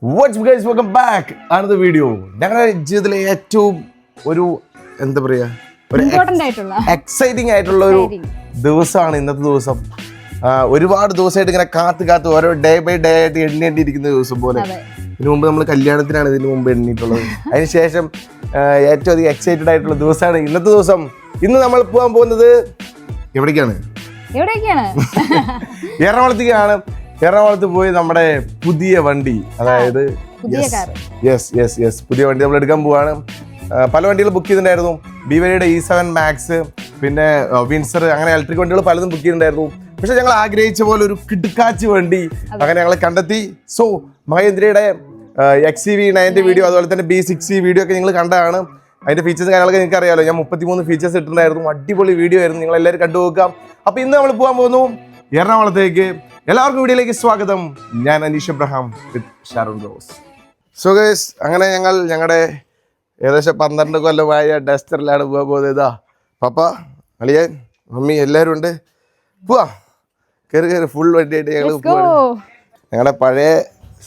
What's up guys, welcome back another video. ഞങ്ങളുടെ ജീവിതത്തിലെ ഏറ്റവും ഒരു എന്താ പറയാ ഒരു എക്സൈറ്റിംഗ് ആയിട്ടുള്ള ഒരു ദിവസമാണ് ഇന്നത്തെ ദിവസം. ഒരുപാട് ദിവസമായിട്ട് ഇങ്ങനെ കാത്ത് ഓരോ ഡേ ബൈ ഡേ ആയിട്ട് എണ്ണിയിരിക്കുന്ന ദിവസം പോലെ. ഇതിനു മുമ്പ് നമ്മൾ കല്യാണത്തിനാണ് ഇതിനു മുമ്പ് എണ്ണിയിട്ടുള്ളത്. അതിനുശേഷം ഏറ്റവും അധികം എക്സൈറ്റഡ് ആയിട്ടുള്ള ദിവസമാണ് ഇന്നത്തെ ദിവസം. ഇന്ന് നമ്മൾ പോകാൻ പോകുന്നത് എവിടേക്കാണ്? എറണാകുളത്തേക്കാണ്. എറണാകുളത്ത് പോയി നമ്മുടെ പുതിയ വണ്ടി, അതായത് പുതിയ വണ്ടി നമ്മൾ എടുക്കാൻ പോവാണ്. പല വണ്ടികൾ ബുക്ക് ചെയ്തിട്ടുണ്ടായിരുന്നു. BYD E7 Max, പിന്നെ വിൻസർ, അങ്ങനെ ഇലക്ട്രിക് വണ്ടികൾ പലതും ബുക്ക് ചെയ്തിട്ടുണ്ടായിരുന്നു. പക്ഷെ ഞങ്ങൾ ആഗ്രഹിച്ച പോലെ ഒരു കിടുക്കാച്ചി വണ്ടി അങ്ങനെ ഞങ്ങൾ കണ്ടെത്തി. സോ മഹേന്ദ്രയുടെ XCV9 വീഡിയോ, അതുപോലെ തന്നെ B60 വീഡിയോ ഒക്കെ നിങ്ങൾ കണ്ടതാണ്. അതിന്റെ ഫീച്ചേഴ്സ് കാര്യങ്ങളൊക്കെ നിങ്ങൾക്ക് അറിയാമല്ലോ. ഞാൻ 33 ഫീച്ചേഴ്സ് ഇട്ടിട്ടുണ്ടായിരുന്നു. അടിപൊളി വീഡിയോ ആയിരുന്നു, നിങ്ങൾ എല്ലാവരും കണ്ടുപോകാം. അപ്പൊ ഇന്ന് നമ്മൾ പോകാൻ പോകുന്നു എറണാകുളത്തേക്ക്. എല്ലാവർക്കും വീഡിയോയിലേക്ക് സ്വാഗതം. ഞാൻ അനീഷ് എബ്രഹാം വിത്ത് ഷാരോൺ റോസ്. സോ ഗൈസ്, അങ്ങനെ ഞങ്ങളുടെ ഏകദേശം 12 കൊല്ലമായ ഡസ്റ്ററിലാണ് പോകാൻ പോകുന്നത്. ഇതാ പപ്പ, അളിയൻ, മമ്മി എല്ലാവരും ഉണ്ട്. പോവാ, കയറി ഫുൾ വണ്ടിയായിട്ട് ഞങ്ങൾ പോവാണ്. ഞങ്ങളുടെ പഴയ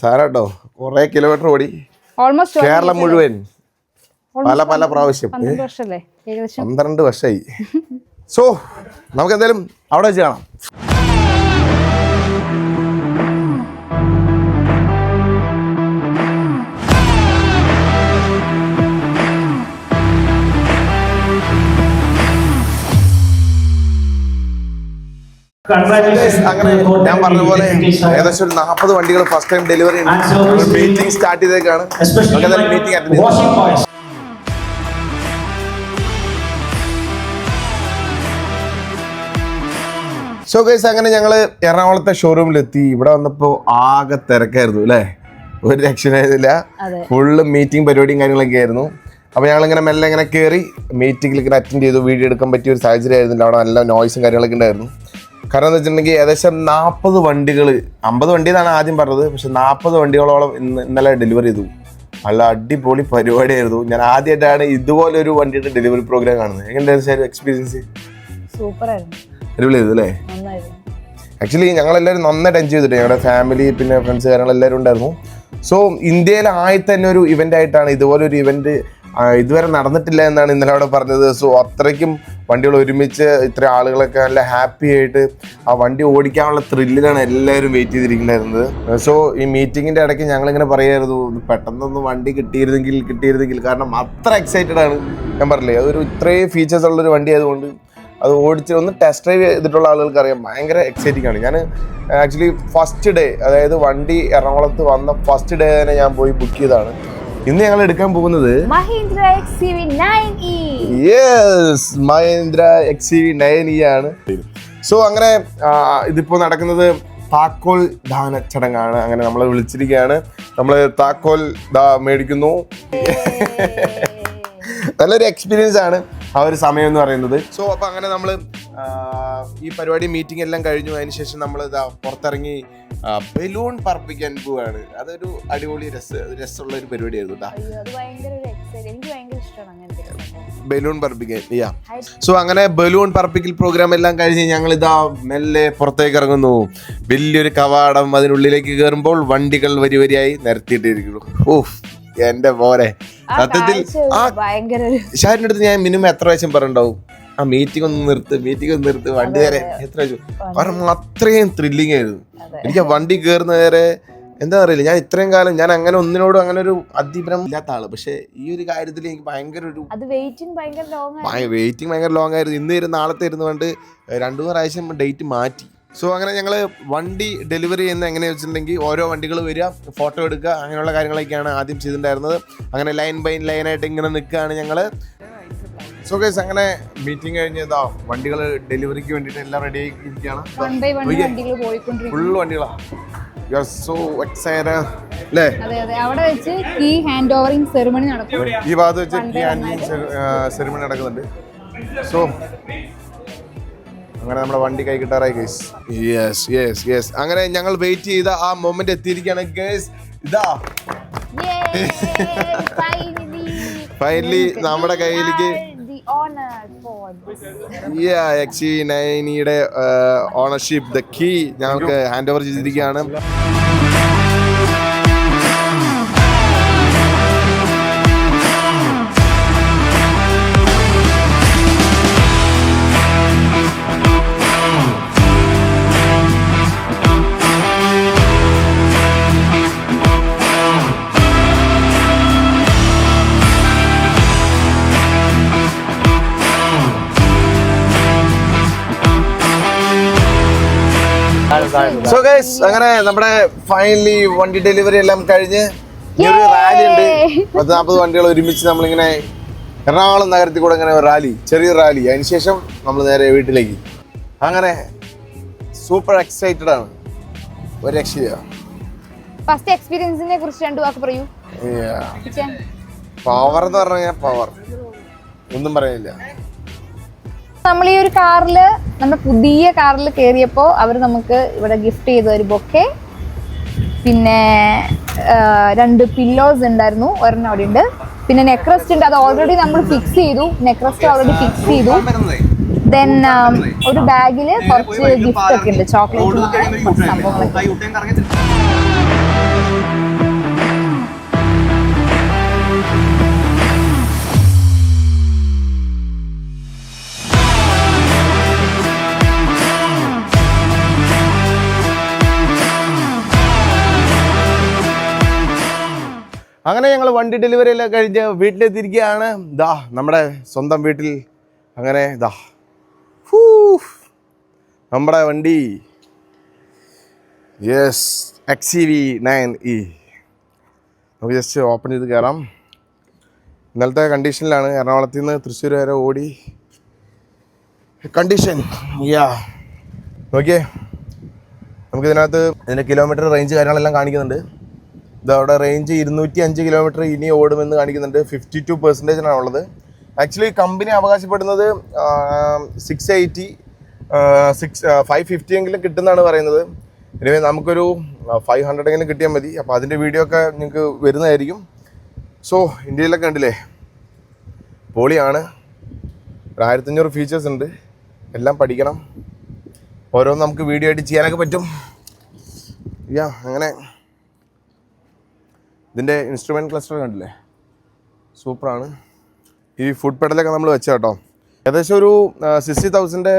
സാധനം കേട്ടോ, കുറേ കിലോമീറ്റർ ഓടി കേരളം മുഴുവൻ പല പ്രാവശ്യം. 12 വർഷമായി. സോ നമുക്ക് എന്തായാലും അവിടെ വെച്ച് കാണാം. അങ്ങനെ ഞാൻ പറഞ്ഞ പോലെ ഏകദേശം ഒരു 40 വണ്ടികൾ first time delivery meeting start ചെയ്തേക്കാണ്. മീറ്റിംഗ് അറ്റൻഡ് ചെയ്തു. സോ ഗൈസ്, അങ്ങനെ ഞങ്ങള് എറണാകുളത്തെ ഷോറൂമിലെത്തി. ഇവിടെ വന്നപ്പോ ആകെ തിരക്കായിരുന്നു അല്ലേ, ഒരു രക്ഷയില്ല. ഫുള്ള് മീറ്റിംഗ് പരിപാടിയും കാര്യങ്ങളൊക്കെ ആയിരുന്നു. അപ്പോൾ ഞങ്ങളിങ്ങനെ മെല്ലെ ഇങ്ങനെ കയറി മീറ്റിംഗിൽ ഇങ്ങനെ അറ്റൻഡ് ചെയ്തു. വീഡിയോ എടുക്കാൻ പറ്റിയ ഒരു സാഹചര്യം ആയിരുന്നില്ല. അവിടെ നല്ല നോയ്സും കാര്യങ്ങളൊക്കെ ഉണ്ടായിരുന്നു. കാരണം എന്ന് വെച്ചിട്ടുണ്ടെങ്കിൽ ഏകദേശം 40 വണ്ടികൾ, 50 വണ്ടി എന്നാണ് ആദ്യം പറഞ്ഞത്, പക്ഷെ 40 വണ്ടികളോളം ഇന്നലെ ഡെലിവറി ചെയ്തു. നല്ല അടിപൊളി പരിപാടിയായിരുന്നു. ഞാൻ ആദ്യമായിട്ടാണ് ഇതുപോലെ ഒരു വണ്ടിയുടെ ഡെലിവറി പ്രോഗ്രാം കാണുന്നത്. എങ്ങനെയായിരുന്നു എക്സ്പീരിയൻസ്? അടിപൊളിയായിരുന്നു അല്ലേ? ആക്ച്വലി ഞങ്ങളെല്ലാവരും നന്നായിട്ട് എൻജോയ് ചെയ്തിട്ട്, ഞങ്ങളുടെ ഫാമിലി പിന്നെ ഫ്രണ്ട്സ് കാര്യങ്ങളെല്ലാവരും ഉണ്ടായിരുന്നു. സോ ഇന്ത്യയിൽ ആയി തന്നെ ഒരു ഇവൻ്റ് ആയിട്ടാണ് ഇതുപോലൊരു ഇവൻ്റ് ഇതുവരെ നടന്നിട്ടില്ല എന്നാണ് ഇന്നലെ അവിടെ പറഞ്ഞത്. സോ അത്രയ്ക്കും വണ്ടികൾ ഒരുമിച്ച് ഇത്ര ആളുകളൊക്കെ നല്ല ഹാപ്പി ആയിട്ട് ആ വണ്ടി ഓടിക്കാനുള്ള ത്രില്ലിലാണ് എല്ലാവരും വെയിറ്റ് ചെയ്തിരിക്കുന്നുണ്ടായിരുന്നത്. സോ ഈ മീറ്റിങ്ങിൻ്റെ ഇടയ്ക്ക് ഞങ്ങളിങ്ങനെ പറയായിരുന്നു, പെട്ടെന്നൊന്ന് വണ്ടി കിട്ടിയിരുന്നെങ്കിൽ കാരണം അത്ര എക്സൈറ്റഡ് ആണ്. ഞാൻ പറഞ്ഞില്ലേ, അതൊരു ഇത്രയും ഫീച്ചേഴ്സ് ഉള്ളൊരു വണ്ടി ആയതുകൊണ്ട് അത് ഓടിച്ച് ഒന്ന് ടെസ്റ്റ് ഡ്രൈവ് ചെയ്തിട്ടുള്ള ആളുകൾക്ക് അറിയാം, ഭയങ്കര എക്സൈറ്റിംഗ് ആണ്. ഞാൻ ആക്ച്വലി ഫസ്റ്റ് ഡേ, അതായത് വണ്ടി എറണാകുളത്ത് വന്ന ഫസ്റ്റ് ഡേ തന്നെ ഞാൻ പോയി ബുക്ക് ചെയ്തതാണ്. ഇന്ന് ഞങ്ങൾ എടുക്കാൻ പോകുന്നത് മഹീന്ദ്ര XCV9E ആണ്. സോ അങ്ങനെ ഇതിപ്പോ നടക്കുന്നത് താക്കോൽ ദാന ചടങ്ങാണ്. അങ്ങനെ നമ്മളെ വിളിച്ചിരിക്കുകയാണ്. നമ്മള് താക്കോൽ മേടിക്കുന്നു. നല്ലൊരു എക്സ്പീരിയൻസ് ആണ് ആ ഒരു സമയം എന്ന് പറയുന്നത്. സോ അപ്പൊ അങ്ങനെ നമ്മൾ ഈ പരിപാടി മീറ്റിംഗ് എല്ലാം കഴിഞ്ഞു. അതിനുശേഷം നമ്മൾ പുറത്തിറങ്ങി ബലൂൺ പറപ്പിക്കാൻ പോവാണ്. അതൊരു അടിപൊളി രസമുള്ള ഒരു പരിപാടിയായിരുന്നു ബലൂൺ പറപ്പിക്കാൻ. സോ അങ്ങനെ ബലൂൺ പറപ്പിക്കൽ പ്രോഗ്രാം എല്ലാം കഴിഞ്ഞ് ഞങ്ങൾ മെല്ലെ പുറത്തേക്ക് ഇറങ്ങുന്നു. വലിയൊരു കവാടം, അതിനുള്ളിലേക്ക് കയറുമ്പോൾ വണ്ടികൾ വരിയായി നിരത്തിയിട്ടിരിക്കുന്നു. ഓഹ് എന്റെ പോലെ, സത്യത്തിൽ ഷാരിന്റെ അടുത്ത് ഞാൻ മിനിമം എത്ര പ്രാവശ്യം പറഞ്ഞിട്ടുണ്ടാവും, ആ മീറ്റിംഗ് ഒന്ന് നിർത്ത് വണ്ടി നേരെ എത്ര പ്രാവശ്യം. അത്രയും ത്രില്ലിങ് ആയിരുന്നു എനിക്ക് ആ വണ്ടി കയറുന്ന നേരെ. എന്താ അറിയില്ല, ഞാൻ ഇത്രയും കാലം ഞാൻ അങ്ങനെ ഒന്നിനോടും അങ്ങനെ ഒരു അതിഭ്രമം ഇല്ലാത്ത ആള്. പക്ഷെ ഈ ഒരു കാര്യത്തിൽ എനിക്ക് ഭയങ്കര ഒരു വെയിറ്റിംഗ് ഭയങ്കര ലോങ് ആയിരുന്നു. ഇന്ന് നാളത്തെ ഇരുന്ന് കൊണ്ട് 2-3 പ്രാവശ്യം ഡേറ്റ് മാറ്റി. സോ അങ്ങനെ ഞങ്ങൾ വണ്ടി ഡെലിവറി ചെയ്യുന്ന എങ്ങനെയാണെന്ന് വെച്ചിട്ടുണ്ടെങ്കിൽ ഓരോ വണ്ടികൾ വരിക, ഫോട്ടോ എടുക്കുക, അങ്ങനെയുള്ള കാര്യങ്ങളൊക്കെയാണ് ആദ്യം ചെയ്തിട്ടുണ്ടായിരുന്നത്. അങ്ങനെ ലൈൻ ബൈ ലൈനായിട്ട് ഇങ്ങനെ നിൽക്കുകയാണ് ഞങ്ങൾ. സോ ഗൈസ്, അങ്ങനെ മീറ്റിംഗ് കഴിഞ്ഞ് വണ്ടികൾ ഡെലിവറിക്ക് വേണ്ടിയിട്ട് എല്ലാം റെഡി ആയിരിക്കുകയാണ്. ഫുൾ വണ്ടികളാണ്. യു ആർ സോ എക്സൈറ്റഡ് അല്ലേ? ഈ ഭാഗത്ത് വെച്ച് കീ ഹാൻഡിലിംഗ് സെറിമണി നടക്കുന്നുണ്ട്. സോ അങ്ങനെ നമ്മുടെ വണ്ടി കൈ കിട്ടാറായി ഗൈസ്. യെസ് അങ്ങനെ ഞങ്ങൾ വെയിറ്റ് ചെയ്ത ആ മൊമെന്റ് എത്തിയിരിക്കുകയാണ് ഗൈസ്. ഇതാ ഫൈനലി നമ്മുടെ കയ്യിലേക്ക് XCV9യുടെ ഓണർഷിപ്പ്, ദ കീ ഞങ്ങൾക്ക് ഹാൻഡ് ഓവർ ചെയ്തിരിക്കുകയാണ്. സോ ഗൈസ് അങ്ങനെ നമ്മുടെ ഫൈനലി വണ്ടി ഡെലിവറി എല്ലാം കഴിഞ്ഞ് ഒരു റാലി ഉണ്ട് 40 വണ്ടികൾ ഒരുമിച്ച് നമ്മളിങ്ങനെ എറണാകുളം നഗരത്തിൽ കൂടെ ഇങ്ങനെ റാലി, ചെറിയ റാലി. അതിനുശേഷം നമ്മൾ നേരെ വീട്ടിലേക്ക്. അങ്ങനെ സൂപ്പർ എക്സൈറ്റഡ് ആണ്, ഒരു രക്ഷയില്ല. ഫസ്റ്റ് എക്സ്പീരിയൻസിനെ കുറിച്ച് 2 വാക്ക് പറയൂ. പവർ എന്ന് പറഞ്ഞാൽ പവർ, ഒന്നും പറയാനില്ല. നമ്മൾ ഈ ഒരു കാറില്, നമ്മുടെ പുതിയ കാറിൽ കയറിയപ്പോൾ അവർ നമുക്ക് ഇവിടെ ഗിഫ്റ്റ് ചെയ്ത ഒരു ബൊക്കെ, പിന്നെ 2 പില്ലോസ് ഉണ്ടായിരുന്നു, ഒരെണ്ണം അവിടെ ഉണ്ട്. പിന്നെ നെക്രസ്റ്റ് ഉണ്ട്, അത് ഓൾറെഡി നമ്മൾ ഫിക്സ് ചെയ്തു. നെക്രസ്റ്റ് ഓൾറെഡി ഫിക്സ് ചെയ്തു. ദെൻ ഒരു ബാഗിൽ കുറച്ച് ഗിഫ്റ്റ് ഒക്കെ ഉണ്ട്, ചോക്ലേറ്റ് സംഭവങ്ങളൊക്കെ. അങ്ങനെ ഞങ്ങൾ വണ്ടി ഡെലിവറി എല്ലാം കഴിഞ്ഞ് വീട്ടിലെത്തിയിരിക്കുകയാണ്. ദാ നമ്മുടെ സ്വന്തം വീട്ടിൽ. അങ്ങനെ ദാ നമ്മുടെ വണ്ടി യെസ് XCV 9E. നമുക്ക് ജസ്റ്റ് ഓപ്പൺ ചെയ്ത് കയറാം. ഇന്നലത്തെ കണ്ടീഷനിലാണ്, എറണാകുളത്ത് നിന്ന് തൃശ്ശൂർ വരെ ഓടി കണ്ടീഷൻ. നോക്കിയേ, നമുക്കിതിനകത്ത് ഇതിൻ്റെ കിലോമീറ്റർ റേഞ്ച് കാര്യങ്ങളെല്ലാം കാണിക്കുന്നുണ്ട്. ഇതവിടെ റേഞ്ച് 205 കിലോമീറ്റർ ഇനി ഓടുമെന്ന് കാണിക്കുന്നുണ്ട്. 52% ഉള്ളത്. ആക്ച്വലി കമ്പനി അവകാശപ്പെടുന്നത് 680 550 എങ്കിലും കിട്ടുന്നതാണ് പറയുന്നത്. ഇനി നമുക്കൊരു 500 എങ്കിലും കിട്ടിയാൽ മതി. അപ്പോൾ അതിൻ്റെ വീഡിയോ ഒക്കെ നിങ്ങൾക്ക് വരുന്നതായിരിക്കും. സോ ഇന്ത്യയിലൊക്കെ ഉണ്ടല്ലേ, പൊളിയാണ്. 1500 ഫീച്ചേഴ്സ് ഉണ്ട്, എല്ലാം പഠിക്കണം. ഓരോന്ന് നമുക്ക് വീഡിയോ ആയിട്ട് ചെയ്യാനൊക്കെ പറ്റും. അങ്ങനെ ഇതിൻ്റെ ഇൻസ്ട്രുമെൻറ്റ് ക്ലസ്റ്റർ കണ്ടില്ലേ, സൂപ്പറാണ്. ഈ ഫുഡ് പെഡലൊക്കെ നമ്മൾ വെച്ച കേട്ടോ. ഏകദേശം ഒരു 60,000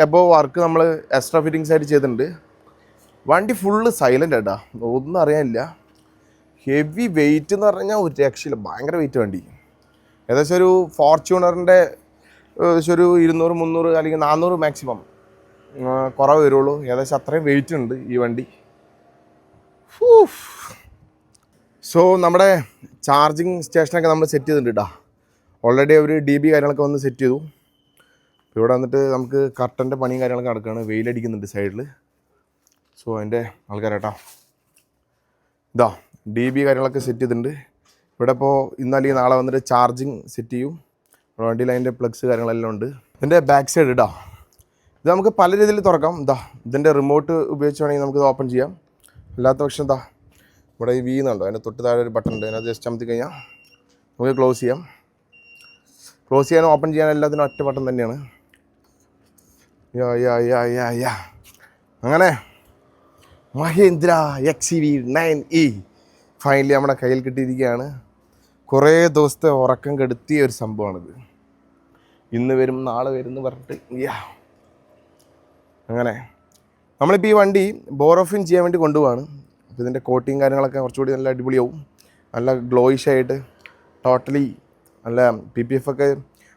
എബോവ് വർക്ക് നമ്മൾ എക്സ്ട്രാ ഫിറ്റിങ്സ് ആയിട്ട് ചെയ്തിട്ടുണ്ട്. വണ്ടി ഫുള്ള് സൈലൻ്റ് ആയിട്ടാ, ഒന്നും അറിയാനില്ല. ഹെവി വെയിറ്റ് എന്ന് പറഞ്ഞാൽ ഒരു രക്ഷയില്ല, ഭയങ്കര വെയിറ്റ് വണ്ടി. ഏകദേശം ഒരു ഫോർച്യൂണറിൻ്റെ ഏകദേശം ഒരു 200 300 അല്ലെങ്കിൽ 400 മാക്സിമം കുറവ് വരുള്ളൂ. ഏകദേശം അത്രയും വെയിറ്റ് ഉണ്ട് ഈ വണ്ടി. സോ നമ്മുടെ ചാർജിങ് സ്റ്റേഷനൊക്കെ നമ്മൾ സെറ്റ് ചെയ്തിട്ടുണ്ട് കേട്ടോ. ഓൾറെഡി അവർ DB കാര്യങ്ങളൊക്കെ വന്ന് സെറ്റ് ചെയ്തു. ഇവിടെ വന്നിട്ട് നമുക്ക് കർട്ടൻ്റെ പണിയും കാര്യങ്ങളൊക്കെ നടക്കുകയാണ്. വെയിലടിക്കുന്നുണ്ട് സൈഡിൽ. സോ അതിൻ്റെ ആൾക്കാരാട്ടോ. ഇതാ DB കാര്യങ്ങളൊക്കെ സെറ്റ് ചെയ്തിട്ടുണ്ട്. ഇവിടെ ഇപ്പോൾ ഇന്നല്ലെങ്കിൽ നാളെ വന്നിട്ട് ചാർജിങ് സെറ്റ് ചെയ്യും. വണ്ടിയിൽ അതിൻ്റെ പ്ലഗ്സ് കാര്യങ്ങളെല്ലാം ഉണ്ട്. ഇതിൻ്റെ ബാക്ക് സൈഡ് ഇടാ, ഇത് നമുക്ക് പല രീതിയിൽ തുറക്കാം. ഇതിൻ്റെ റിമോട്ട് ഉപയോഗിച്ച് വേണമെങ്കിൽ നമുക്കിത് ഓപ്പൺ ചെയ്യാം. അല്ലാത്ത പക്ഷം ഇവിടെ ഈ വീന്നുണ്ടോ, അതിൻ്റെ തൊട്ട് താഴെ ഒരു ബട്ടൺ ഉണ്ട്. അതിനകത്ത് ജസ്റ്റ് അമർത്തി കഴിഞ്ഞാൽ നമുക്ക് ക്ലോസ് ചെയ്യാം. ക്ലോസ് ചെയ്യാനും ഓപ്പൺ ചെയ്യാനും എല്ലാത്തിനും ഒറ്റ ബട്ടൺ തന്നെയാണ്. അങ്ങനെ മഹേന്ദ്ര XCV 9E ഫൈനലി നമ്മുടെ കയ്യിൽ കിട്ടിയിരിക്കുകയാണ്. കുറേ ദിവസത്തെ ഉറക്കം കെടുത്തിയ ഒരു സംഭവമാണിത്. ഇന്ന് വരും നാളെ വരും എന്ന് പറഞ്ഞിട്ട് അങ്ങനെ നമ്മളിപ്പോൾ ഈ വണ്ടി ബോറോഫിൻ ചെയ്യാൻ വേണ്ടി കൊണ്ടുപോവാണ്. അപ്പോൾ ഇതിൻ്റെ കോട്ടിങ് കാര്യങ്ങളൊക്കെ കുറച്ചുകൂടി നല്ല അടിപൊളിയാവും. നല്ല ഗ്ലോയിഷ് ആയിട്ട് ടോട്ടലി നല്ല PPF ഒക്കെ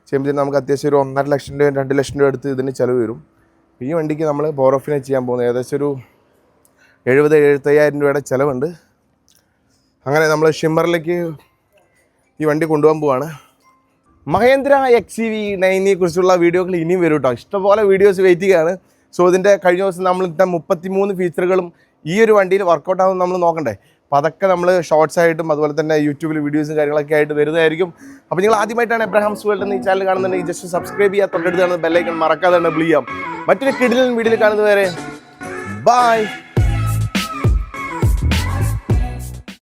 ചെയ്യുമ്പോഴത്തേക്കും നമുക്ക് അത്യാവശ്യം ഒരു 1.5 ലക്ഷം രൂപ 2 ലക്ഷം രൂപ അടുത്ത് ഇതിന് ചിലവ് വരും. ഈ വണ്ടിക്ക് നമ്മൾ ബോറോഫിനെ ചെയ്യാൻ പോകുന്നത് ഏകദേശം ഒരു 70-75,000 രൂപയുടെ ചിലവുണ്ട്. അങ്ങനെ നമ്മൾ ഷിമ്മറിലേക്ക് ഈ വണ്ടി കൊണ്ടുപോകാൻ പോവാണ്. മഹേന്ദ്ര XCV 9E കുറിച്ചുള്ള വീഡിയോകൾ ഇനിയും വരും കേട്ടോ. ഇഷ്ടംപോലെ വീഡിയോസ് വെയിറ്റ് ചെയ്യുകയാണ്. സോ ഇതിൻ്റെ കഴിഞ്ഞ ദിവസം നമ്മൾ ഇട്ട 33 ഫീച്ചറുകളും ഈ ഒരു വണ്ടിയിൽ വർക്കൗട്ട് ആകുമെന്ന് നമ്മൾ നോക്കണ്ടേ. അപ്പോൾ അതൊക്കെ നമ്മൾ ഷോർട്സ് ആയിട്ടും അതുപോലെ തന്നെ യൂട്യൂബിൽ വീഡിയോസും കാര്യങ്ങളൊക്കെ ആയിട്ട് വരുന്നതായിരിക്കും. അപ്പോൾ നിങ്ങൾ ആദ്യമായിട്ടാണ് എബ്രഹാംസ് വേൾഡ് എന്ന ഈ ചാനൽ കാണുന്നുണ്ടെങ്കിൽ ജസ്റ്റ് സബ്സ്ക്രൈബ് ചെയ്യുക, തൊട്ടടുത്ത് കാണുന്ന ബെല്ലൈക്കൺ മറക്കാതെ തന്നെ ക്ലിക്ക് ചെയ്യാം. മറ്റൊരു കിടിലൻ വീഡിയോയിൽ കാണുന്നതുവരെ ബൈ.